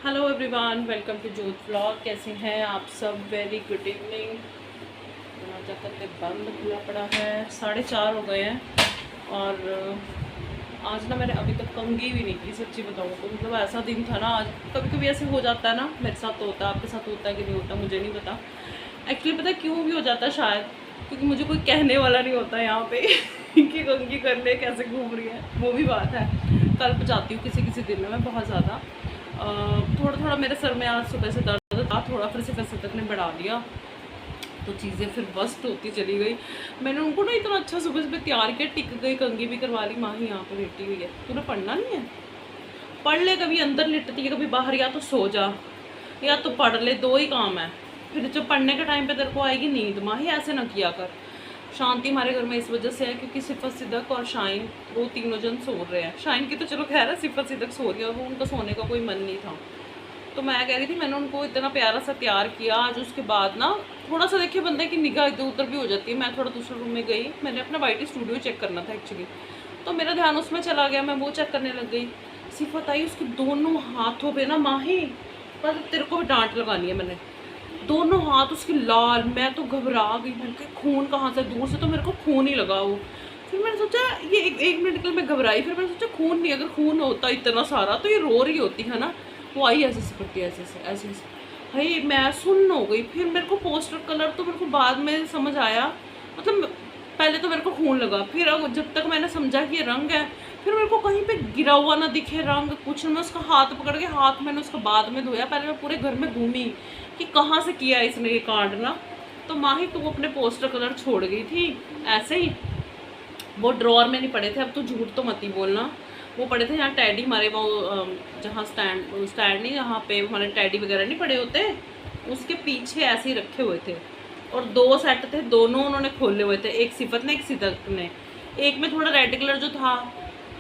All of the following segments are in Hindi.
हेलो एवरीवन, वेलकम टू जोत व्लॉग। कैसे हैं आप सब? Very good evening. दरवाजा करते बंद खुला पड़ा है, 4:30 हो गए हैं। और आज ना मैंने अभी तक कंघी भी नहीं की, सच्ची बताऊँ तो। मतलब ऐसा दिन था ना आज। कभी कभी ऐसे हो जाता है ना, मेरे साथ तो होता है, आपके साथ होता है कि नहीं होता मुझे नहीं पता। एक्चुअली पता है क्यों भी हो जाता है, शायद क्योंकि मुझे कोई कहने वाला नहीं होता यहाँ पे कि कंघी कर ले, कैसे घूम रही है। वो भी बात है, कल पचाती हूँ किसी किसी दिन में बहुत ज़्यादा। थोड़ा थोड़ा मेरे सर में आज सुबह से दर्द था थोड़ा, फिर सिफर तक ने बढ़ा दिया तो चीज़ें फिर बस्ट होती चली गई। मैंने उनको ना इतना अच्छा सुबह सुबह तैयार किया, टिक गई, कंघी भी करवा ली। माँ ही यहाँ पर लेटी हुई है, तूने पढ़ना नहीं है? पढ़ ले, कभी अंदर लिटती है कभी बाहर, या तो सो जा या तो पढ़ ले, दो ही काम है। फिर जब पढ़ने के टाइम पे तेरे को आएगी नींद। माँ ही ऐसे ना किया कर। शांति हमारे घर में इस वजह से है क्योंकि सिफत सिद्दक और शाइन वो तीनों जन सो रहे हैं। शाइन की तो चलो खैर है, सिफत सिद्दक सो रही है और वो उनका सोने का कोई मन नहीं था। तो मैं कह रही थी, मैंने उनको इतना प्यारा सा तैयार किया आज। उसके बाद ना थोड़ा सा देखिए बंदे की निगाह इधर उधर भी हो जाती है। मैं थोड़ा दूसरे रूम में गई, मैंने अपना वाइटी स्टूडियो चेक करना था एक्चुअली, तो मेरा ध्यान उसमें चला गया, मैं वो चेक करने लग गई। सिफत आई, उसके दोनों हाथों पे ना माही, पर तेरे को भी डांट लगानी है मैंने, दोनों हाथ उसके लाल। मैं तो घबरा गई, मैंने कहा खून कहाँ से, दूर से तो मेरे को खून ही लगा वो। फिर मैंने सोचा ये एक मिनट के लिए मैं घबराई, फिर मैंने सोचा खून नहीं, अगर खून होता इतना सारा तो ये रो रही होती है ना। वो आई ऐसे से करती है, ऐसे भाई मैं सुन्न हो गई। फिर मेरे को पोस्टर कलर तो मेरे को बाद में समझ आया, मतलब पहले तो मेरे को खून लगा, फिर जब तक मैंने समझा कि ये रंग है, फिर मेरे को कहीं पे गिरा हुआ ना दिखे रंग कुछ। मैं उसका हाथ पकड़ के, हाथ मैंने उसका बाद में धोया, पहले मैं पूरे घर में घूमी कि कहाँ से किया इसने ये कांड ना। तो माही तू अपने पोस्टर कलर छोड़ गई थी ऐसे ही, वो ड्रॉअर में नहीं पड़े थे। अब तो झूठ तो मत ही बोलना, वो पड़े थे यहाँ टैडी हमारे, वो जहाँ स्टैंड नहीं, जहाँ पे हमारे टैडी वगैरह नहीं पड़े होते, उसके पीछे ऐसे ही रखे हुए थे। और 2 सेट थे, दोनों उन्होंने खोले हुए थे, एक सिफत ने एक सिद्दक ने। एक में थोड़ा रेड कलर जो था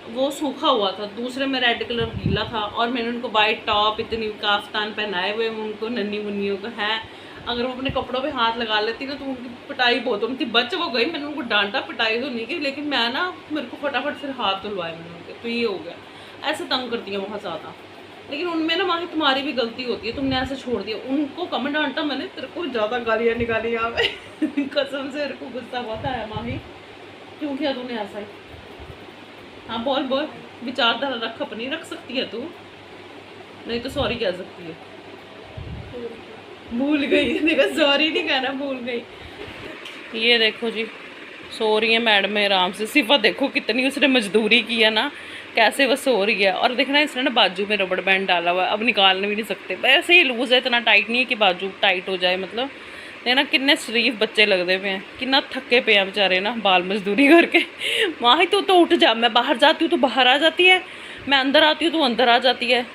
वो सूखा हुआ था, दूसरे में रेड कलर गीला था। और मैंने उनको वाइट टॉप इतनी काफ्तान पहनाए हुए, उनको नन्ही मुन्नियों को है। अगर वो अपने कपड़ों पे हाथ लगा लेती ना तो उनकी पिटाई बहुत होती। बच वो गई, मैंने उनको डांटा, पिटाई तो नहीं की, लेकिन मैं ना, मेरे को फटाफट फिर हाथ धुलवाए मैंने उनके, तो ये हो गया। ऐसे तंग करती हैं बहुत ज़्यादा, लेकिन उनमें ना माही तुम्हारी भी गलती होती है, तुमने ऐसे छोड़ दिया उनको। कम डांटा मैंने, तेरे को ज़्यादा गालियाँ निकाली यहाँ पे कसम से मेरे को गुस्सा बहुत आया। माही क्यों किया तूने ऐसा ही? हाँ बोल बोल, विचारधारा रख अपनी, रख सकती है तू, नहीं तो सॉरी कह सकती है। भूल गई, देखा सॉरी नहीं कहना, भूल गई। ये देखो जी, सो रही है मैडम आराम से। सिफा देखो कितनी उसने मजदूरी की है ना, कैसे वो सो रही है। और देखना इसने ना बाजू में रबड़ बैंड डाला हुआ है, अब निकाल भी नहीं सकते। वैसे ही लूज है, इतना टाइट नहीं है कि बाजू टाइट हो जाए। मतलब देखना कितने शरीफ बच्चे लगते पे हैं, कितना थके पे हैं बेचारे ना बाल मजदूरी करके। माँ ही तो उठ जा, मैं बाहर जाती हूँ तो बाहर आ जाती है, मैं अंदर आती हूँ तो अंदर आ जाती है।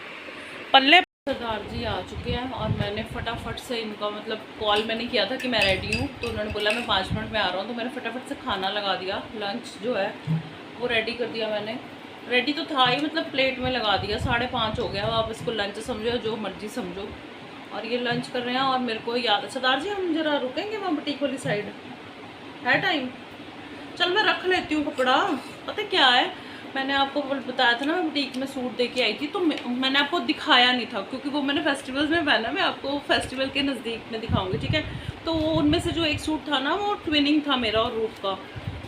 पल्ले सरदार जी आ चुके हैं और मैंने फटाफट से इनका, मतलब कॉल मैंने किया था कि मैं रेडी हूँ, तो उन्होंने बोला मैं 5 मिनट में आ रहा हूँ, तो मैंने फटाफट से खाना लगा दिया। लंच जो है वो रेडी कर दिया मैंने। रेडी तो था ही, मतलब प्लेट में लगा दिया। 5:30 हो गया, आप इसको लंच समझो जो मर्जी समझो। और ये लंच कर रहे हैं और मेरे को याद है, सरदार जी हम जरा रुकेंगे वहाँ बुटीक वाली साइड, है टाइम? चल मैं रख लेती हूँ कपड़ा। पता क्या है, मैंने आपको बताया था ना मैं बुटीक में सूट दे के आई थी, तो मैंने आपको दिखाया नहीं था क्योंकि वो मैंने फेस्टिवल्स में पहना। मैं आपको फेस्टिवल के नज़दीक में दिखाऊंगी, ठीक है? तो उनमें से जो एक सूट था ना, वो ट्विनिंग था मेरा और रूप का।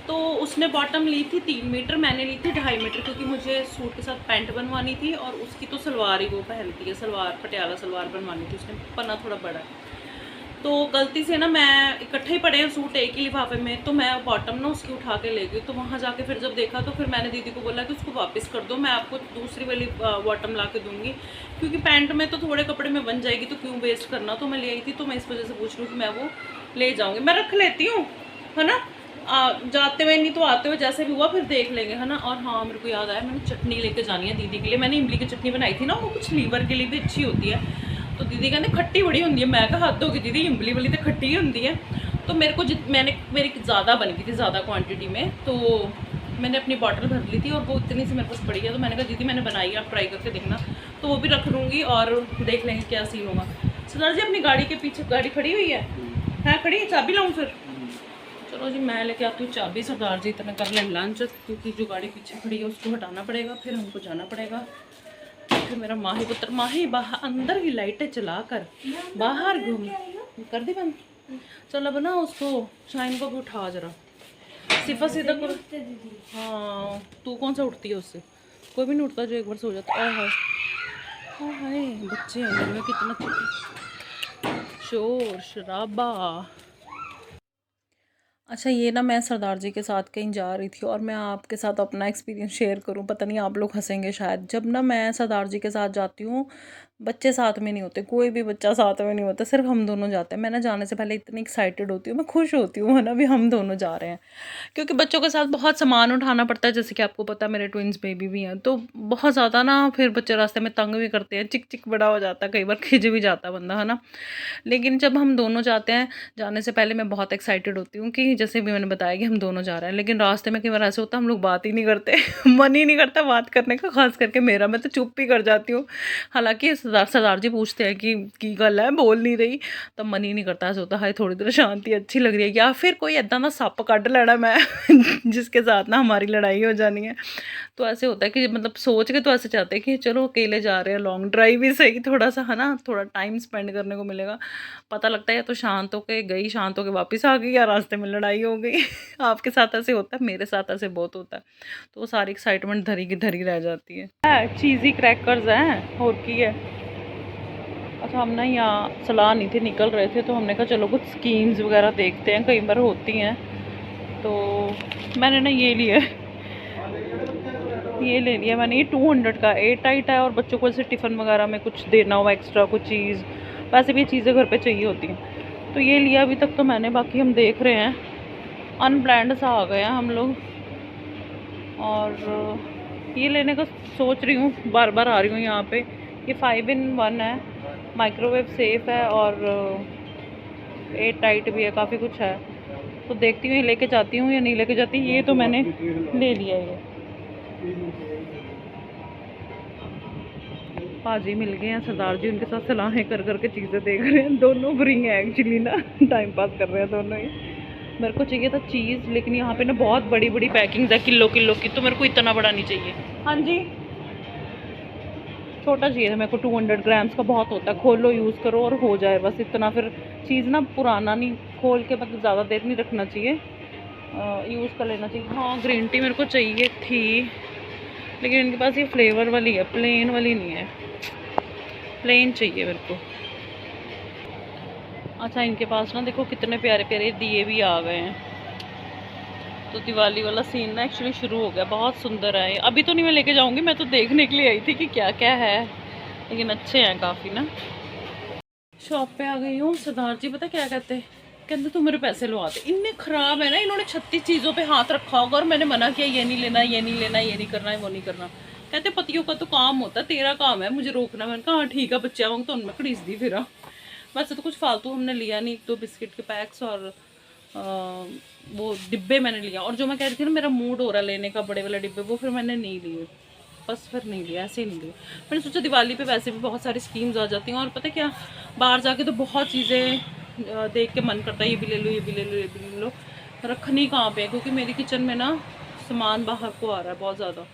तो उसने बॉटम ली थी 3 मीटर, मैंने ली थी 2.5 मीटर, क्योंकि मुझे सूट के साथ पैंट बनवानी थी और उसकी तो सलवार ही वो पहनती है, सलवार पटियाला सलवार बनवानी थी, उसने पन्ना थोड़ा बड़ा है। तो गलती से ना मैं इकट्ठे ही पड़े हैं सूट एक ही लिफाफे में, तो मैं बॉटम ना उसकी उठा के ले गई। तो वहाँ जाके फिर जब देखा तो फिर मैंने दीदी को बोला कि उसको वापस कर दो, मैं आपको दूसरी वाली बॉटम ला के दूँगी, क्योंकि पैंट में तो थोड़े कपड़े में बन जाएगी तो क्यों वेस्ट करना। तो मैं ले आई थी, तो मैं इस वजह से पूछ रही हूँ कि मैं वो ले जाऊँगी। मैं रख लेती हूँ, है ना? जाते हुए नहीं तो आते हुए जैसे भी हुआ फिर देख लेंगे, है ना? और हाँ, मेरे को याद आया, मैंने चटनी लेके जानी है दीदी के लिए। मैंने इमली की चटनी बनाई थी ना, वो कुछ लीवर के लिए भी अच्छी होती है। तो दीदी कहते खट्टी बड़ी होती है, मैं कहा हद होगी दीदी, इमली वाली तो खट्टी ही होती है। तो मेरे को मेरी ज़्यादा बन गई थी, ज़्यादा क्वांटिटी में, तो मैंने अपनी बॉटल भर ली थी और वो इतनी सी मेरे पास पड़ी है। तो मैंने कहा दीदी मैंने बनाई है, आप ट्राई करके देखना। तो वो भी रख लूँगी और देख लेंगे क्या सीन होगा। सरदार जी अपनी गाड़ी के पीछे गाड़ी खड़ी हुई है खड़ी है, चाबी लाऊँ फिर? चलो जी मैं लेके आती हूँ चाबी। सरदार जी इतना कर लें लंच, क्योंकि जो गाड़ी पीछे खड़ी है उसको हटाना पड़ेगा, फिर हमको जाना पड़ेगा। फिर मेरा माही पुत्र माही बाहर अंदर की लाइटें चला कर बाहर घूम कर दी बंद। चलो अब ना उसको शाइन को भी उठा जरा, सिफा सीधा करो। हाँ तू कौन सा उठती है उससे, कोई भी नहीं उठता जो एक बार सो जाता है। हाय बच्चे हैं घर में, कितना शोर शराबा। अच्छा ये ना मैं सरदार जी के साथ कहीं जा रही थी और मैं आपके साथ अपना एक्सपीरियंस शेयर करूं, पता नहीं आप लोग हंसेंगे शायद। जब ना मैं सरदार जी के साथ जाती हूँ, बच्चे साथ में नहीं होते, कोई भी बच्चा साथ में नहीं होता, सिर्फ हम दोनों जाते हैं। मैं ना जाने से पहले इतनी एक्साइटेड होती हूँ, मैं खुश होती हूँ है ना भी हम दोनों जा रहे हैं, क्योंकि बच्चों के साथ बहुत सामान उठाना पड़ता है। जैसे कि आपको पता है मेरे ट्विंस बेबी भी हैं, तो बहुत ज़्यादा ना फिर बच्चे रास्ते में तंग भी करते हैं, चिक चिक बड़ा हो जाता है, कई बार खिंच भी जाता है बंदा है ना। लेकिन जब हम दोनों जाते हैं, जाने से पहले मैं बहुत एक्साइटेड होती हूँ कि जैसे भी मैंने बताया कि हम दोनों जा रहे हैं। लेकिन रास्ते में कई बार ऐसे होता है हम लोग बात ही नहीं करते मन ही नहीं करता बात करने का, खास करके मेरा, मैं तो चुप ही कर जाती हूँ। हालांकि सरदार जी पूछते हैं कि गल है बोल नहीं रही, तब मन ही नहीं करता, ऐसा होता है थोड़ी देर शांति अच्छी लग रही है, या फिर कोई ऐदा ना सप कढ़ लेना मैं जिसके साथ ना हमारी लड़ाई हो जानी है। तो ऐसे होता है कि मतलब सोच के तो ऐसे चाहते हैं कि चलो अकेले जा रहे हैं, लॉन्ग ड्राइव ही सही, थोड़ा सा है ना, थोड़ा टाइम स्पेंड करने को मिलेगा। पता लगता है या तो शांत होके गई, शांत होके वापस आ गई, या रास्ते में लड़ाई हो गई आपके साथ ऐसे होता है, मेरे साथ ऐसे बहुत होता है। तो वो सारी एक्साइटमेंट धरी की धरी रह जाती है। चीज़ी क्रैकर्स हैं और की है। अच्छा हम ना यहाँ सलाह नहीं थी, निकल रहे थे, तो हमने कहा चलो कुछ स्कीम्स वगैरह देखते हैं, कई बार होती हैं। तो मैंने ना ये लिया, ये ले लिया मैंने, ये 200 का एयर टाइट है, और बच्चों को जैसे टिफ़िन वगैरह में कुछ देना हो एक्स्ट्रा कुछ चीज़, वैसे भी चीज़ें घर पे चाहिए होती हैं, तो ये लिया अभी तक तो मैंने। बाकी हम देख रहे हैं, अनप्लैंड सा आ गया हम लोग, और ये लेने का सोच रही हूँ, बार बार आ रही हूँ यहाँ पे। ये 5 in 1 है, माइक्रोवेव सेफ़ है और एयर टाइट भी है, काफ़ी कुछ है। तो देखती हूँ ये लेके जाती हूँ या नहीं लेके जाती। ये तो मैंने ले लिया। ये पाजी मिल गए हैं सरदार जी, उनके साथ सलाहें कर करके चीज़ें देख रहे हैं, दोनों फ्री हैं एक्चुअली ना टाइम पास कर रहे हैं दोनों ही। मेरे को चाहिए था चीज़, लेकिन यहाँ पे ना बहुत बड़ी बड़ी पैकिंग्स है किलो किलो की, तो मेरे को इतना बड़ा नहीं चाहिए। हाँ जी छोटा चाहिए था मेरे को, 200 ग्राम्स का बहुत होता है, खोलो यूज़ करो और हो जाए बस इतना। फिर चीज़ ना पुराना नहीं, खोल के मतलब ज़्यादा देर नहीं रखना चाहिए, यूज़ कर लेना चाहिए। हाँ ग्रीन टी मेरे को चाहिए थी, लेकिन इनके पास ये फ्लेवर वाली है, प्लेन वाली नहीं है, प्लेन चाहिए मेरे को। अच्छा इनके पास ना देखो कितने प्यारे प्यारे दिए भी आ गए हैं, तो दिवाली वाला सीन ना एक्चुअली शुरू हो गया, बहुत सुंदर है। अभी तो नहीं मैं लेके जाऊंगी, मैं तो देखने के लिए आई थी कि क्या क्या है, लेकिन अच्छे हैं काफ़ी ना। शॉप पे आ गई हूँ, सरदार जी पता क्या कहते, कहते तू मेरे पैसे लुआ दे। इनने ख़राब है ना, इन्होंने 36 चीज़ों पे हाथ रखा होगा और मैंने मना किया ये नहीं लेना, ये नहीं लेना, ये नहीं करना है, वो नहीं करना। कहते पतियों का तो काम होता है, तेरा काम है मुझे रोकना। मैंने कहा हाँ ठीक है, बच्चे वांग तो उनमें खड़ीस दी फिर। वैसे तो कुछ फालतू हमने लिया नहीं, 1-2 बिस्किट के पैक्स और वो डिब्बे मैंने लिया। और जो मैं कह रही थी ना मेरा मूड हो रहा है लेने का बड़े वाले डिब्बे, वो फिर मैंने नहीं लिए, बस फिर नहीं लिया, ऐसे ही नहीं लिया। मैंने सोचा दिवाली पे वैसे भी बहुत सारी स्कीम्स आ जाती हैं, और पता क्या बाहर जाके तो बहुत चीज़ें देख के मन करता है ये भी ले लो, ये भी ले लो, ये भी ले लो, रखनी कहाँ पे है, क्योंकि मेरी किचन में ना सामान बाहर को आ रहा है बहुत ज़्यादा।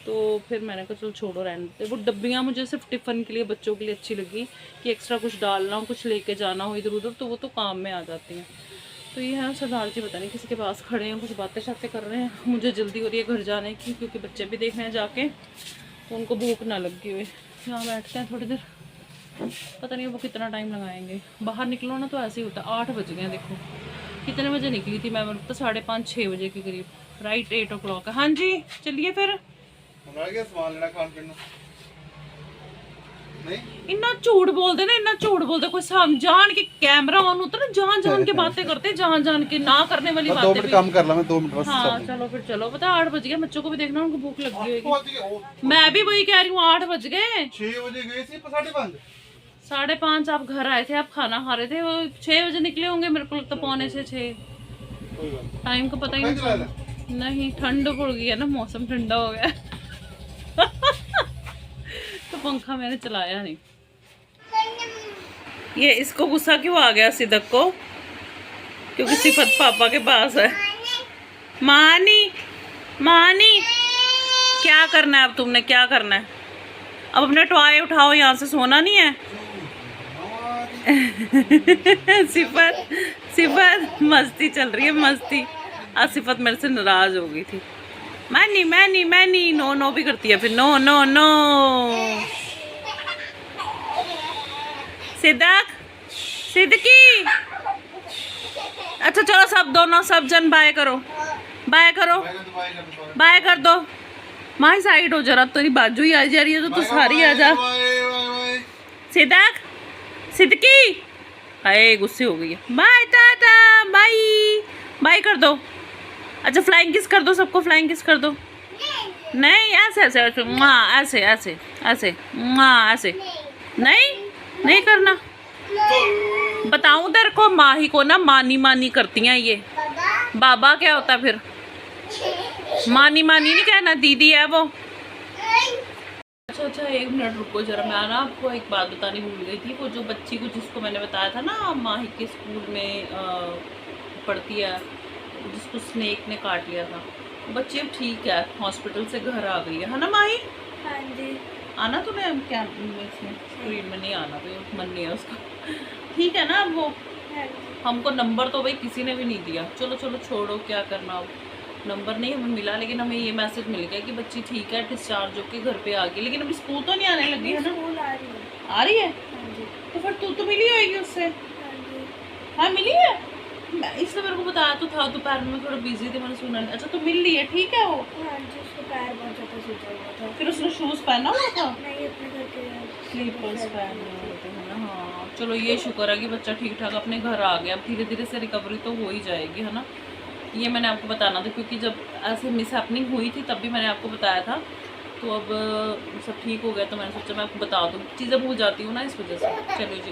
तो फिर मैंने कहा चलो छोड़ो रहने देते। वो डब्बियाँ मुझे सिर्फ टिफ़िन के लिए बच्चों के लिए अच्छी लगी, कि एक्स्ट्रा कुछ डालना हो, कुछ लेके जाना हो इधर उधर, तो वो तो काम में आ जाती हैं। तो ये है सरदार जी पता नहीं किसी के पास खड़े हैं, कुछ बातें शातें कर रहे हैं। मुझे जल्दी हो रही है घर जाने की, क्योंकि बच्चे भी देखने हैं जाके, तो उनको भूख ना लगी हुई। यहाँ बैठते हैं थोड़ी देर, पता नहीं वो कितना टाइम लगाएंगे। बाहर निकलो ना तो ऐसे ही होता है। 8 बज गए, देखो कितने बजे निकली थी मैं, तो 5:30-6 बजे के करीब, राइट 8 o'clock है। हाँ जी चलिए फिर। इन्ना झूठ बोलते ना, इन्ना झूठ बोलते, कोई जान के कैमरा ऑन होता ना, जान के बातें करते, जान के ना करने वाली बातें। 2 मिनट काम कर ला मैं, 2 मिनट बस। हाँ चलो फिर चलो, पता 8 बज गए, बच्चों को भी देखना, उनको भूख लगी होगी। मैं भी वही कह रही हूँ, 8 बज गए। 6 बजे गए थे, 5:30। 5:30 आप घर आए थे, आप खाना खा रहे थे, वो 6 बजे निकले होंगे, मेरे को लगता 5:45-6। टाइम का पता ही नहीं। नहीं ठंड पड़ गई है ना, मौसम ठंडा हो गया तो पंखा मैंने चलाया नहीं। ये इसको गुस्सा क्यों आ गया सिदक को, क्योंकि सिफत पापा के पास है। मानी मानी क्या करना है अब तुमने, क्या करना है? अब अपने टॉय उठाओ, यहाँ से सोना नहीं है। सिफत सिफत मस्ती चल रही है, मस्ती। आज सिफत मेरे से नाराज हो गई थी। मैं नहीं, नो नो भी करती है फिर, नो नो नो। सिद्दकी, अच्छा चलो सब दोनों सब जन बाय करो, बाय करो, बाय कर दो। माही साइड हो जरा, तेरी बाजू ही आ जा रही है तो सारी आ जा। सिद्दकी हाय गुस्से हो गई है। बाय टाटा, बाय बाय कर दो। अच्छा फ्लाइंग किस कर दो सबको, फ्लाइंग किस कर दो। नहीं ऐसे ऐसे ऐसे ऐसे ऐसे ऐसे ऐसे नहीं करना। बताऊं तेरे को, माही को ना मानी करती हैं ये। बाबा क्या होता फिर, मानी नहीं कहना, दीदी है वो। अच्छा 1 मिनट रुको जरा, मैं ना आपको एक बात बतानी भूल गई थी। वो जो बच्ची को जिसको मैंने बताया था ना माही के स्कूल में पढ़ती है, जिसको स्नेक ने काट लिया था, बच्ची अब ठीक है, हॉस्पिटल से घर आ गई है ना माही? हाँ जी। आना तुम्हें क्या इसमें स्क्रीन में नहीं आना, तो मन नहीं है उसका। ठीक है ना अब वो? हाँ। हमको नंबर तो भाई किसी ने भी नहीं दिया। चलो छोड़ो, क्या करना अब, नंबर नहीं हमें मिला, लेकिन हमें ये मैसेज मिल गया कि बच्ची ठीक है, डिस्चार्ज होके घर पे आ गई। लेकिन अभी स्कूल तो नहीं आने लगी है ना? स्कूल आ रही है। आ रही है? हाँ जी। तो फिर तू तो मिली होगी उससे? हाँ जी। हाँ मिली है, इसने मेरे को बताया तो था, दोपहर में थोड़ा बिजी थे, मैंने सुना नहीं। अच्छा तो मिल रही है, ठीक है वो? हाँ जी, उसका पैर बहुत ज़्यादा सूजा हुआ था। फिर उसने शूज़ पहना हुआ था? नहीं, अपने घर के स्लीपर्स पहने हुए थे है ना। हाँ चलो ये शुक्र है कि बच्चा ठीक ठाक अपने घर आ गया। अब धीरे धीरे से रिकवरी तो हो ही जाएगी है ना। ये मैंने आपको बताना था, क्योंकि जब ऐसे मिस हैपनिंग हुई थी तब भी मैंने आपको बताया था। तो अब सब ठीक हो गया, तो मैंने सोचा मैं आपको बता दूँ, चीज़ें भूल जाती हूँ ना इस वजह से। चलो जी।